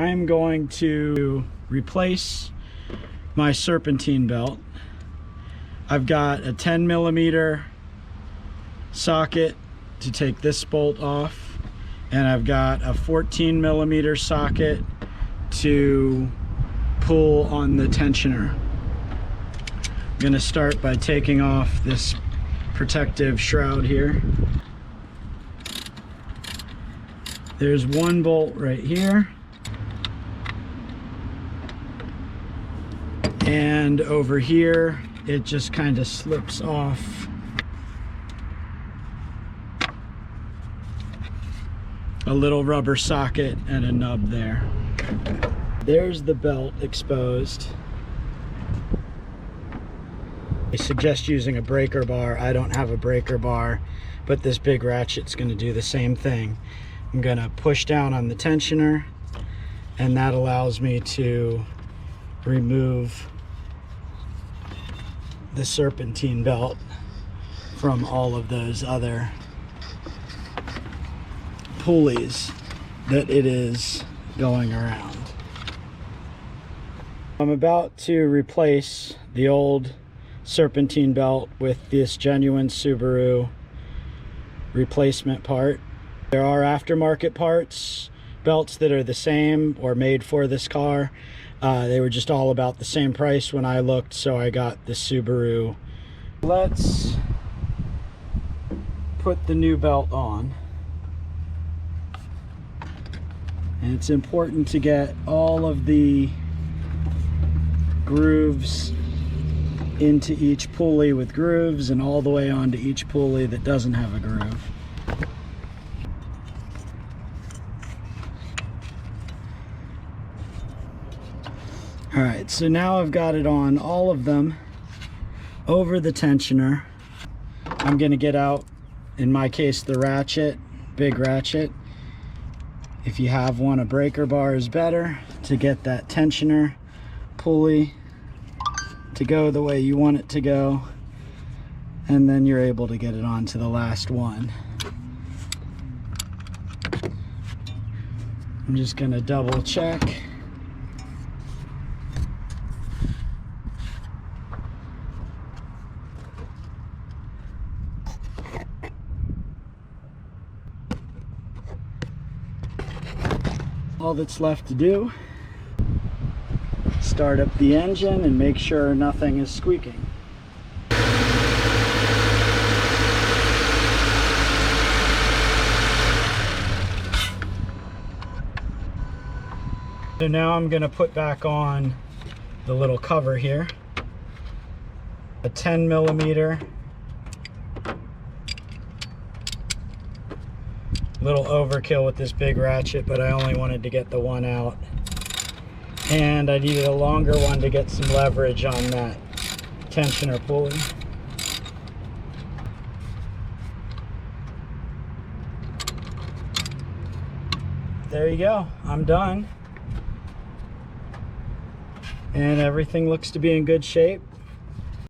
I'm going to replace my serpentine belt. I've got a 10mm socket to take this bolt off, and I've got a 14mm socket to pull on the tensioner. I'm going to start by taking off this protective shroud here. There's one bolt right here, and over here it just kind of slips off. A little rubber socket and a nub there. There's the belt exposed. I suggest using a breaker bar. I don't have a breaker bar, but this big ratchet's going to do the same thing. I'm going to push down on the tensioner, and that allows me to remove the serpentine belt from all of those other pulleys that it is going around. I'm about to replace the old serpentine belt with this genuine Subaru replacement part. There are aftermarket parts, belts that are the same or made for this car. They were just all about the same price when I looked, so I got the Subaru. Let's put the new belt on. And it's important to get all of the grooves into each pulley with grooves, and all the way onto each pulley that doesn't have a groove. Alright, so now I've got it on all of them over the tensioner. I'm going to get out, in my case, the ratchet, big ratchet. If you have one, a breaker bar is better to get that tensioner pulley to go the way you want it to go, and then you're able to get it onto the last one. I'm just going to double check. All that's left to do, start up the engine and make sure nothing is squeaking. So now I'm going to put back on the little cover here, a 10mm. Little overkill with this big ratchet, but I only wanted to get the one out, and I needed a longer one to get some leverage on that tensioner pulley. There you go, I'm done, and everything looks to be in good shape.